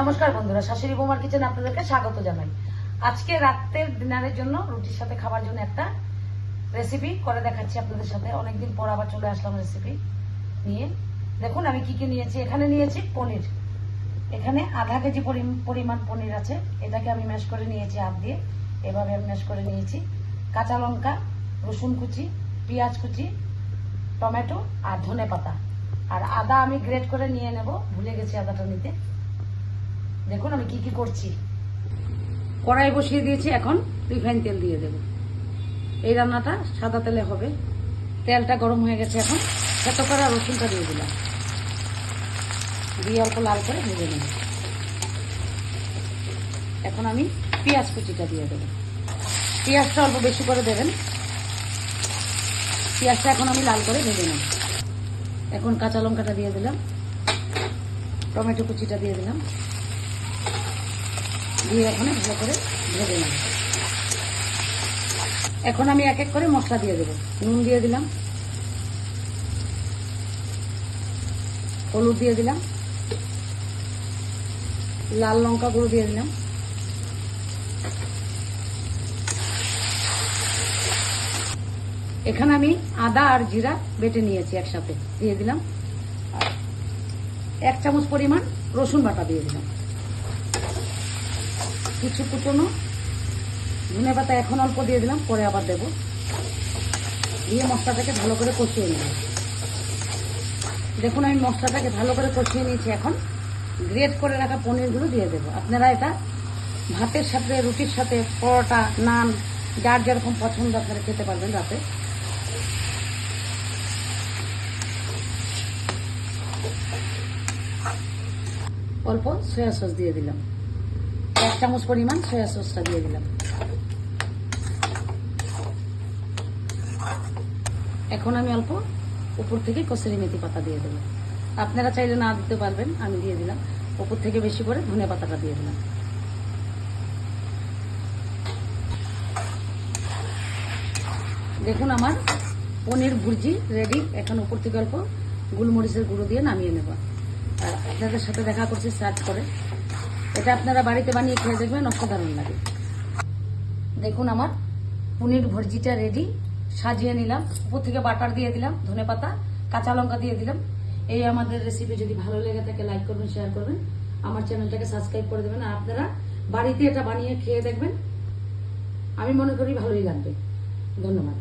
নমস্কার বন্ধুরা, শাশুড়ি বৌমার কিচেনে আপনাদেরকে স্বাগত জানাই। আজকে রাতের ডিনারের জন্য রুটির সাথে খাবার জন্য একটা রেসিপি করে দেখাচ্ছি আপনাদের সাথে। অনেকদিন পর আবার চলে আসলাম রেসিপি নিয়ে। দেখুন আমি কি কি নিয়েছি। এখানে নিয়েছি পনির, এখানে আধা কেজি পরিমাণ পনির আছে। এটাকে আমি ম্যাশ করে নিয়েছি হাত দিয়ে, এভাবে আমি ম্যাশ করে নিয়েছি। কাঁচা লঙ্কা, রসুন কুচি, পেঁয়াজ কুচি, টমেটো আর ধনে পাতা, আর আদা আমি গ্রেট করে নিয়ে নেব, ভুলে গেছি আদাটা নিতে। দেখুন আমি কি কি করছি। কড়াই বসিয়ে দিয়েছি, এখন রিফাইন তেল দিয়ে দেব। এই রান্নাটা সাদা তেলে হবে। তেলটা গরম হয়ে গেছে, এখন ছোট করা রসুনটা দিয়ে দিলাম, দিয়ে অল্প লাল করে ভেজে নেব। এখন আমি পেঁয়াজ কুচিটা দিয়ে দেবো। পেঁয়াজটা অল্প বেশি করে দেবেন। পেঁয়াজটা এখন আমি লাল করে ভেজে নেব। এখন কাঁচা লঙ্কাটা দিয়ে দিলাম, টমেটো কুচিটা দিয়ে দিলাম, দিয়ে এখন ভালো করে ভেজে নেব। এখন আমি এক এক করে মশলা দিয়ে দেবো। নুন দিয়ে দিলাম, হলুদ দিয়ে দিলাম, লাল লঙ্কা গুঁড়ো দিয়ে দিলাম, এখানে আমি আদা আর জিরা বেটে নিয়েছি একসাথে দিয়ে দিলাম। 1 চামচ পরিমাণ রসুন বাটা দিয়ে দিলাম, কিছু কুচনো ধনে পাতা এখন অল্প দিয়ে দিলাম, পরে আবার দেব। দিয়ে মশলাটাকে ভালো করে কষিয়ে নেব। দেখুন আমি মশলাটাকে ভালো করে কষিয়ে নিয়েছি। এখন গ্রেট করে রাখা পনিরগুলো দিয়ে দেব। আপনারা এটা ভাতের সাথে, রুটির সাথে, পরোটা, নান, যার যেরকম পছন্দ আপনারা খেতে পারবেন রাতে। অল্প সয়া সস দিয়ে দিলাম, 1 চামচ পরিমাণ সয়া সসটা দিয়ে দিলাম। এখন আমি অল্প উপর থেকে কসুরি মেথি পাতা দিয়ে দেবো। আপনারা চাইলে না দিতে পারবেন, আমি দিয়ে দিলাম। উপর থেকে বেশি করে ধনে পাতাটা দিয়ে দিলাম। দেখুন আমার পনির ভুর্জি রেডি। এখন উপর থেকে অল্প গোলমরিচের গুঁড়ো দিয়ে নামিয়ে নেব। আর আপনাদের সাথে দেখা করছি সার্ভ করে। এটা আপনারা বাড়িতে বানিয়ে খেয়ে দেখবেন, অসাধারণ লাগে। দেখুন আমার পনির ভুর্জিটা রেডি। সাজিয়ে নিলাম, উপর থেকে বাটার দিয়ে দিলাম, ধনে পাতা, কাঁচা লঙ্কা দিয়ে দিলাম। এই আমাদের রেসিপি যদি ভালো লেগে থাকে লাইক করবেন, শেয়ার করবেন, আমার চ্যানেলটাকে সাবস্ক্রাইব করে দেবেন। আর আপনারা বাড়িতে এটা বানিয়ে খেয়ে দেখবেন, আমি মনে করি ভালোই লাগবে। ধন্যবাদ।